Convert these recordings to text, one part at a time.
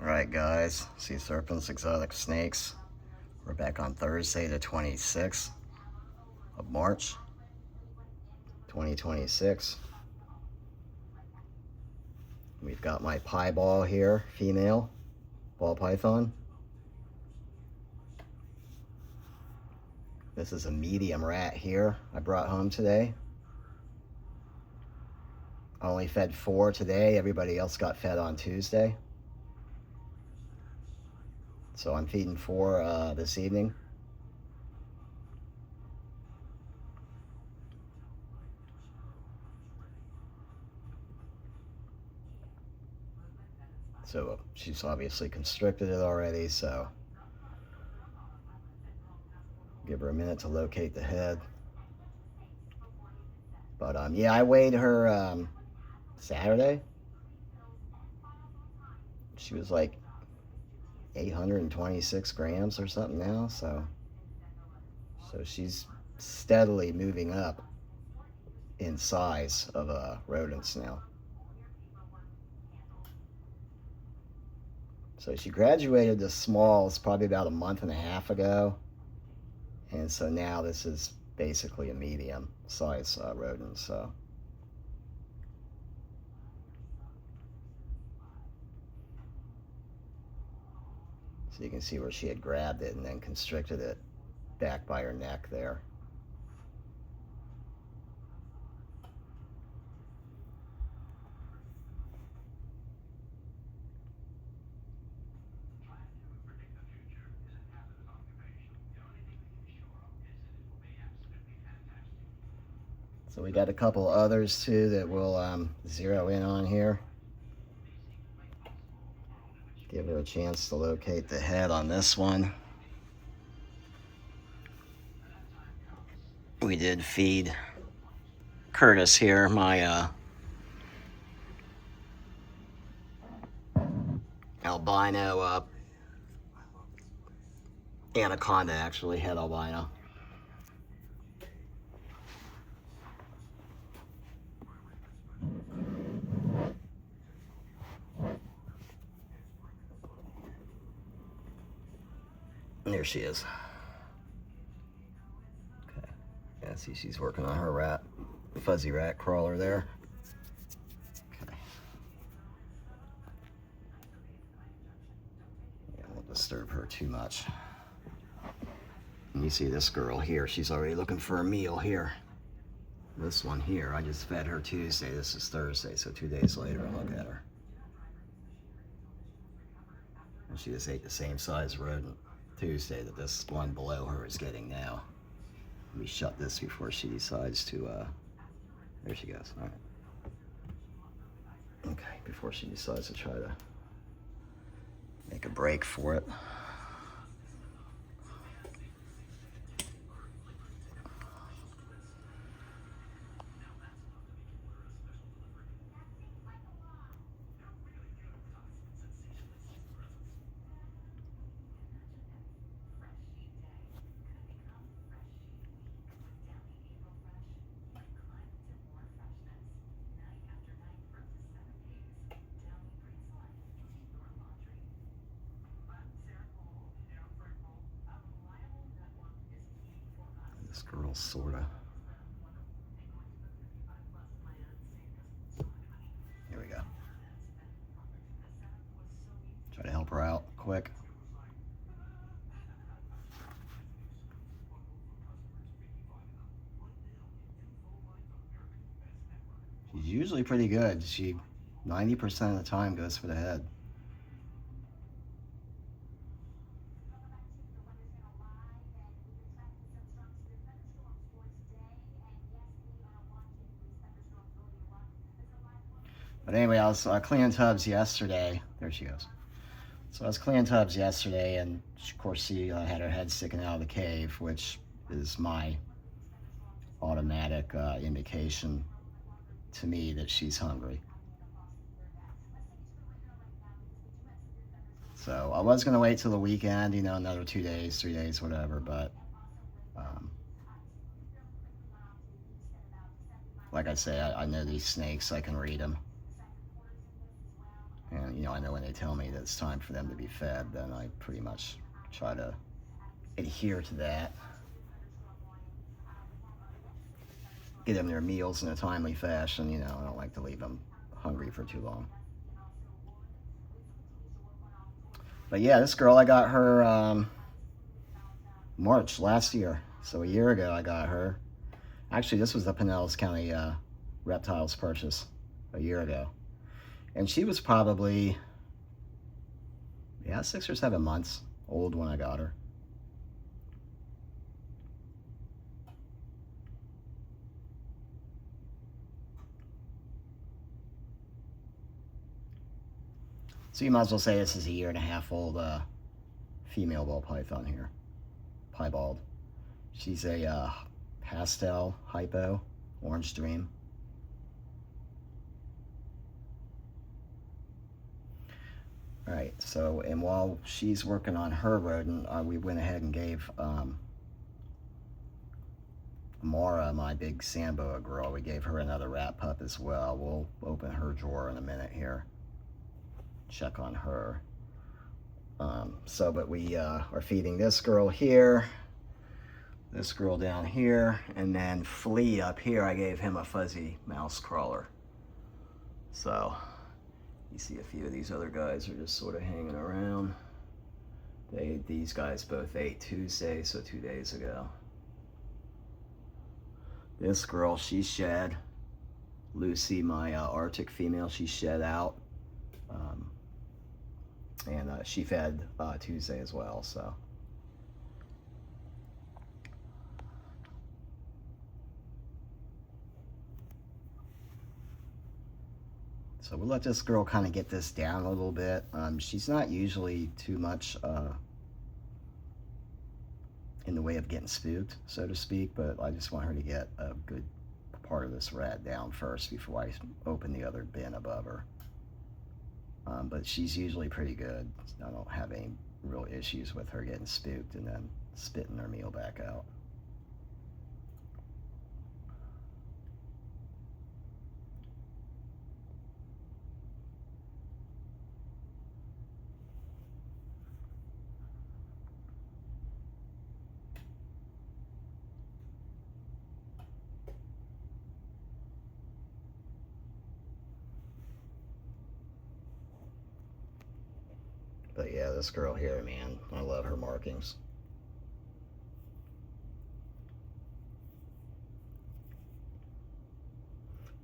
Alright guys, C-Serpents, exotic snakes. We're back on Thursday the 26th of March, 2026. We've got my pieball here, female, ball python. This is a medium rat here I brought home today. I only fed 4 today, everybody else got fed on Tuesday. So I'm feeding 4 this evening. So she's obviously constricted it already, so give her a minute to locate the head. But yeah, I weighed her Saturday. She was like 826 grams or something now, so she's steadily moving up in size of rodents now. So she graduated to smalls probably about a month and a half ago, and so now this is basically a medium size rodent. So you can see where she had grabbed it and then constricted it back by her neck there. So we got a couple others too that we'll zero in on here. Give her a chance to locate the head on this one. We did feed Curtis here, my albino anaconda, actually had albino. And there she is. Okay. Yeah, see, she's working on her rat, fuzzy rat crawler there. Okay. Yeah, I won't disturb her too much. And you see this girl here, she's already looking for a meal here. This one here, I just fed her Tuesday. This is Thursday, so 2 days later I look at her. And she just ate the same size rodent Tuesday that this one below her is getting now. Let me shut this before she decides to, there she goes, all right. Okay, before she decides to try to make a break for it. This girl's sorta. Here we go. Try to help her out quick. She's usually pretty good. She 90% of the time goes for the head. But anyway, I was cleaning tubs yesterday. There she goes. So I was cleaning tubs yesterday, and of course she had her head sticking out of the cave, which is my automatic indication to me that she's hungry. So I was going to wait till the weekend, you know, another 2 days, 3 days, whatever, but like I say, I know these snakes, I can read them. And And, you know, I know when they tell me that it's time for them to be fed, then I pretty much try to adhere to that. Get them their meals in a timely fashion, you know, I don't like to leave them hungry for too long. But yeah, this girl, I got her March last year. So a year ago I got her. Actually, this was the Pinellas County Reptiles purchase a year ago. And she was probably, yeah, 6 or 7 months old when I got her. So you might as well say this is a 1.5 year old female ball python here, piebald. She's a pastel hypo, orange dream. All right, so, and while she's working on her rodent, we went ahead and gave Mara, my big Samboa girl, we gave her another rat pup as well. We'll open her drawer in a minute here, check on her. But we are feeding this girl here, this girl down here, and then Flea up here, I gave him a fuzzy mouse crawler. So you see a few of these other guys are just sort of hanging around. These guys both ate Tuesday, so 2 days ago. This girl, she shed. Lucy, my Arctic female, she shed out. And she fed Tuesday as well, so. So we'll let this girl kind of get this down a little bit. She's not usually too much in the way of getting spooked, so to speak, but I just want her to get a good part of this rat down first before I open the other bin above her. But she's usually pretty good. I don't have any real issues with her getting spooked and then spitting her meal back out. But yeah, this girl here, man, I love her markings.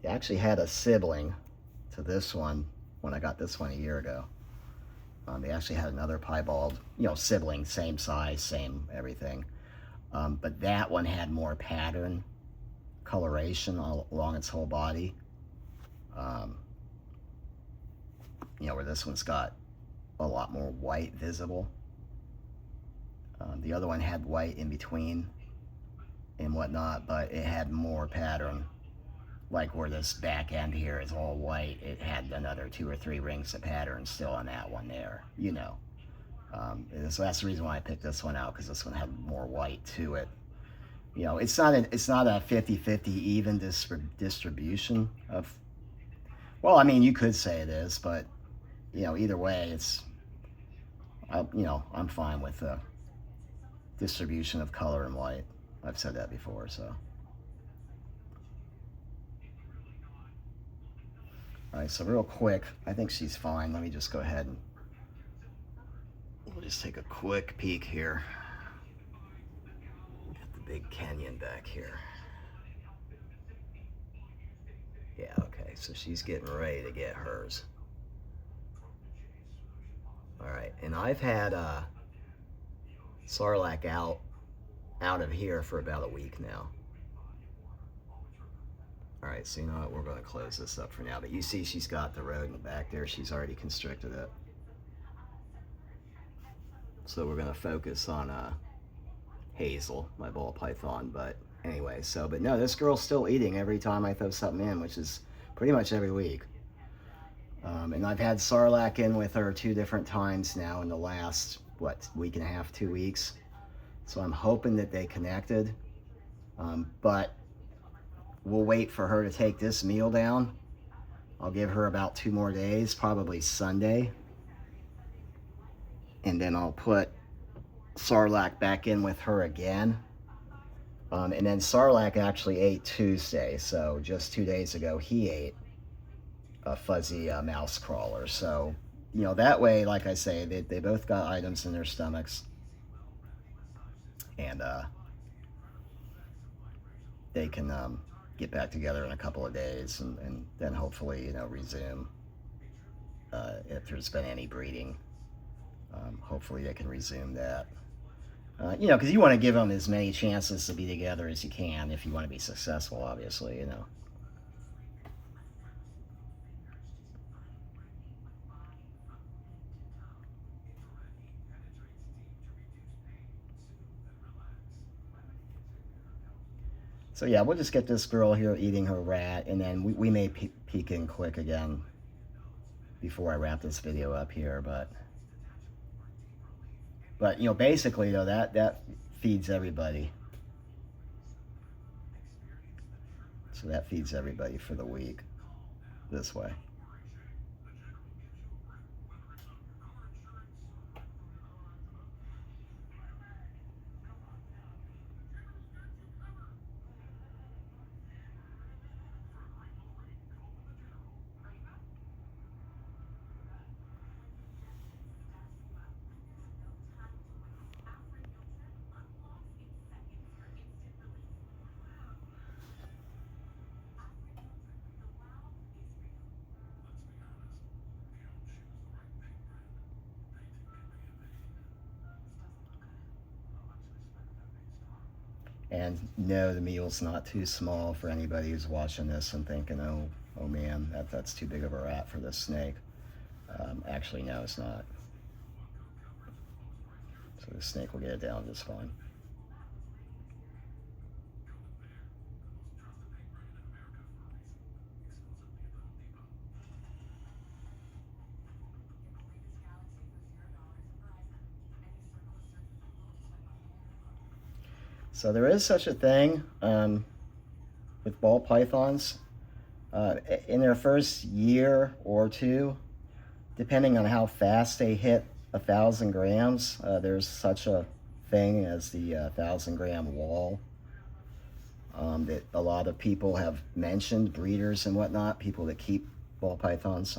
They actually had a sibling to this one when I got this one a year ago. They actually had another piebald, you know, sibling, same size, same everything. But that one had more pattern, coloration along its whole body. You know, where this one's got a lot more white visible. The other one had white in between and whatnot, but it had more pattern. Like where this back end here is all white, it had another 2 or 3 rings of pattern still on that one there, you know. So that's the reason why I picked this one out, because this one had more white to it. You know, it's not a 50-50 even distribution of, well, I mean, you could say it is, but, you know, either way, it's, you know, I'm fine with the distribution of color and white. I've said that before, so. All right, so real quick, I think she's fine. Let me just go ahead and we'll just take a quick peek here at the big canyon back here. Yeah, okay, so she's getting ready to get hers. All right, and I've had Sarlacc out of here for about a week now. All right, so you know what, we're gonna close this up for now, but you see she's got the rodent back there. She's already constricted it. So we're gonna focus on Hazel, my ball python, but anyway, but no, this girl's still eating every time I throw something in, which is pretty much every week. And I've had Sarlacc in with her 2 different times now in the last, what, week and a half, 2 weeks. So I'm hoping that they connected, but we'll wait for her to take this meal down. I'll give her about 2 more days, probably Sunday. And then I'll put Sarlacc back in with her again. And then Sarlacc actually ate Tuesday, so just 2 days ago he ate a fuzzy mouse crawler. So, you know, that way, like I say, they both got items in their stomachs. And they can get back together in a couple of days and then hopefully, you know, resume if there's been any breeding. Hopefully they can resume that. You know, because you want to give them as many chances to be together as you can if you want to be successful, obviously, you know. So yeah, we'll just get this girl here eating her rat, and then we may peek in quick again before I wrap this video up here, but you know, basically though, that feeds everybody. So that feeds everybody for the week this way. And no, the meal's not too small for anybody who's watching this and thinking, oh man, that's too big of a rat for this snake. Actually, no, it's not. So the snake will get it down just fine. So there is such a thing with ball pythons. In their first year or two, depending on how fast they hit 1,000 grams, there's such a thing as the 1,000-gram wall that a lot of people have mentioned, breeders and whatnot, people that keep ball pythons.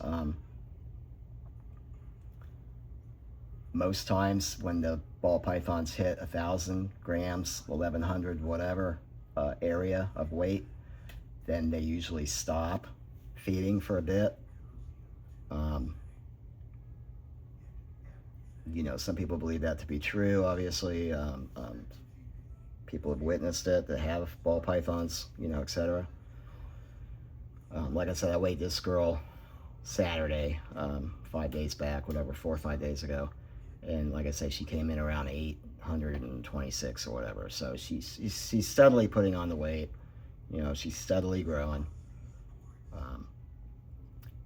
Most times when the ball pythons hit 1,000 grams, 1,100, whatever area of weight, then they usually stop feeding for a bit. You know, some people believe that to be true, obviously. People have witnessed it that have ball pythons, you know, etc. Like I said, I weighed this girl Saturday, 5 days back, whatever, 4 or 5 days ago. And like I say, she came in around 826 or whatever. So she's steadily putting on the weight. You know, she's steadily growing.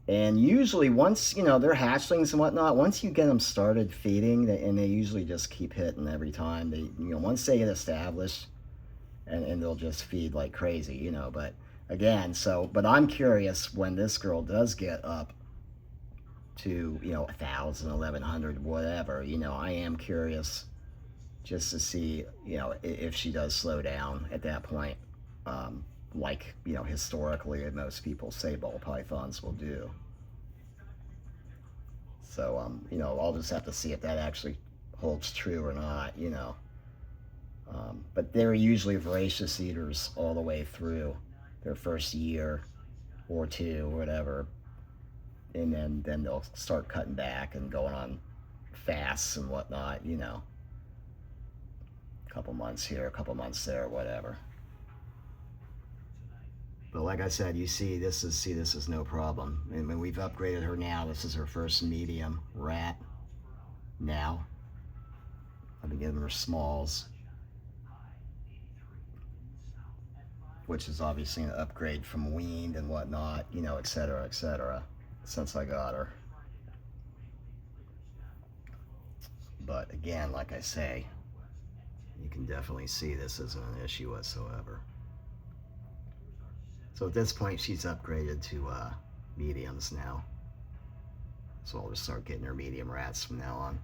And usually once, you know, they're hatchlings and whatnot, once you get them started feeding, and they usually just keep hitting every time. They, you know, once they get established, and they'll just feed like crazy, you know. But again, but I'm curious when this girl does get up to, you know, 1,000, 1,100, whatever, you know, I am curious just to see, you know, if she does slow down at that point, like, you know, historically most people say ball pythons will do. So, you know, I'll just have to see if that actually holds true or not, you know. But they're usually voracious eaters all the way through their first year or two or whatever. And then they'll start cutting back and going on fasts and whatnot, you know. A couple months here, a couple months there, whatever. But like I said, you see, this is no problem. And when we've upgraded her now, this is her first medium rat now. I've been giving her smalls, which is obviously an upgrade from weaned and whatnot, you know, etc., since I got her. But again, like I say, you can definitely see this isn't an issue whatsoever. So at this point, she's upgraded to mediums now. So I'll just start getting her medium rats from now on.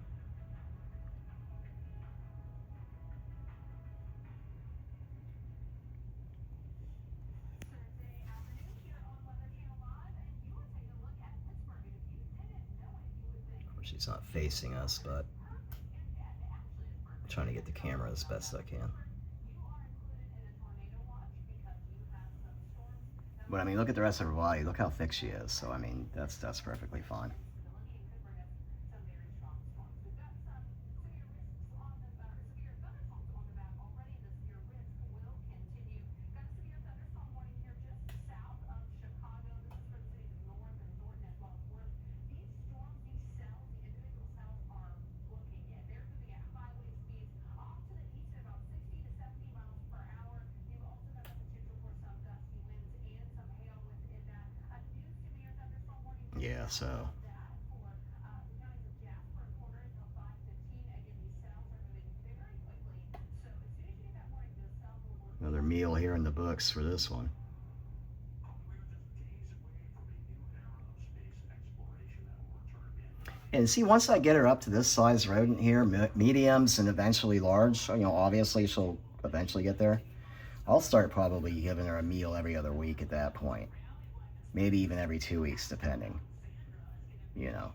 Of course, she's not facing us, but I'm trying to get the camera as best I can. But I mean, look at the rest of her body. Look how thick she is. So I mean, that's perfectly fine. Yeah, so another meal here in the books for this one. And see, once I get her up to this size rodent here, mediums and eventually large, you know, obviously she'll eventually get there. I'll start probably giving her a meal every other week at that point. Maybe even every 2 weeks, depending, you know.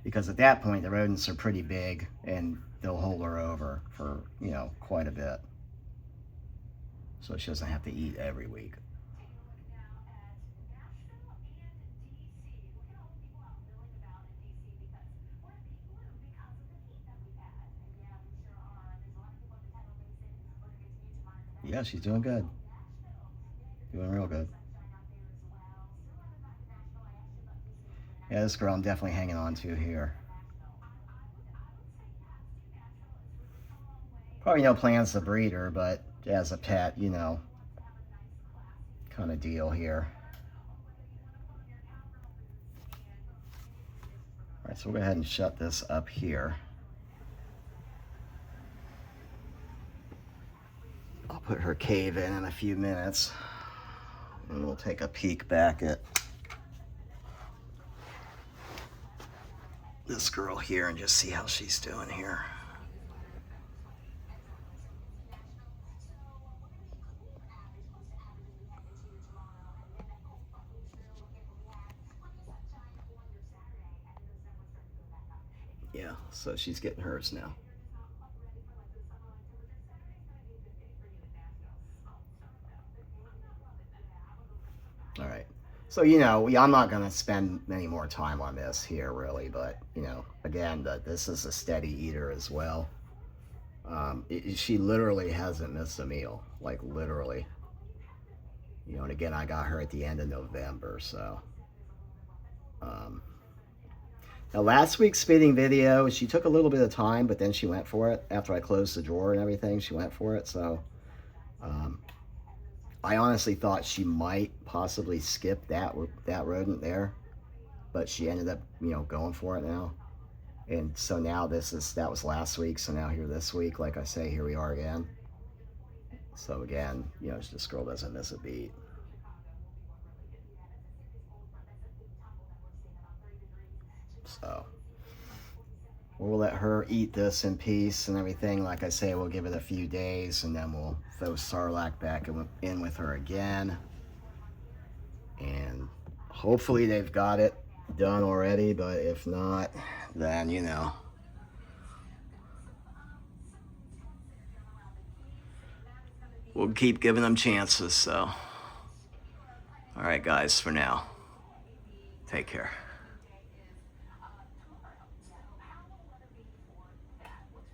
Because at that point, the rodents are pretty big and they'll hold her over for, you know, quite a bit. So she doesn't have to eat every week. Yeah, she's doing good. Doing real good. Yeah, this girl I'm definitely hanging on to here. Probably no plans to breed her, but as a pet, you know, kind of deal here. All right, so we'll go ahead and shut this up here. I'll put her cave in a few minutes, and we'll take a peek back at this girl here and just see how she's doing here. Yeah, so she's getting hers now. All right. So, you know, I'm not going to spend any more time on this here, really. But, you know, again, this is a steady eater as well. She literally hasn't missed a meal. Like, literally. You know, and again, I got her at the end of November, so. Now, last week's feeding video, she took a little bit of time, but then she went for it. After I closed the drawer and everything, she went for it. So, I honestly thought she might possibly skip that rodent there, but she ended up, you know, going for it now. And so now that was last week, so now here this week, like I say, here we are again. So again, you know, this girl doesn't miss a beat. So we'll let her eat this in peace and everything. Like I say, we'll give it a few days, and then we'll throw Sarlacc back in with her again. And hopefully they've got it done already, but if not, then, you know, we'll keep giving them chances. So, all right, guys, for now, take care.